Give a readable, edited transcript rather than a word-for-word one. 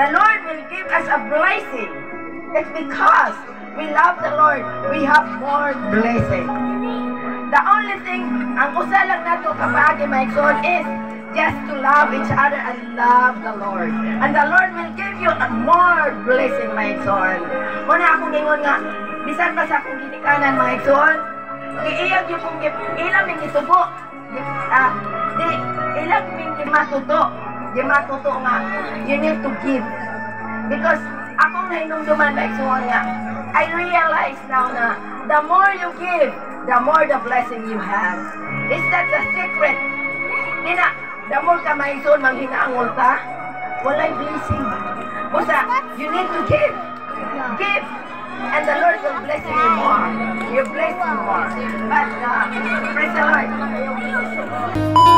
the Lord will give us a blessing. It's because we love the Lord, we have more blessing. The only thing, ang usa lang nato kapag maigsoon is just to love each other and love the Lord. And the Lord will give you a more blessing, maigsoon. Una akong gingon nga, bisan ba sa akong ginikanan, maigsoon, giiyag yung kung ilang may gitubo, ilang may matuto nga, you need to give. Because akong nainumduman, maigsoon nga, I realize now na the more you give, the more the blessing you have. Is that the secret? Nina, the more ka maigsoon, manghinaangol ka, walay blessing. Busa, you need to give. Give. And the Lord will bless you more. You bless you more. But, praise the Lord.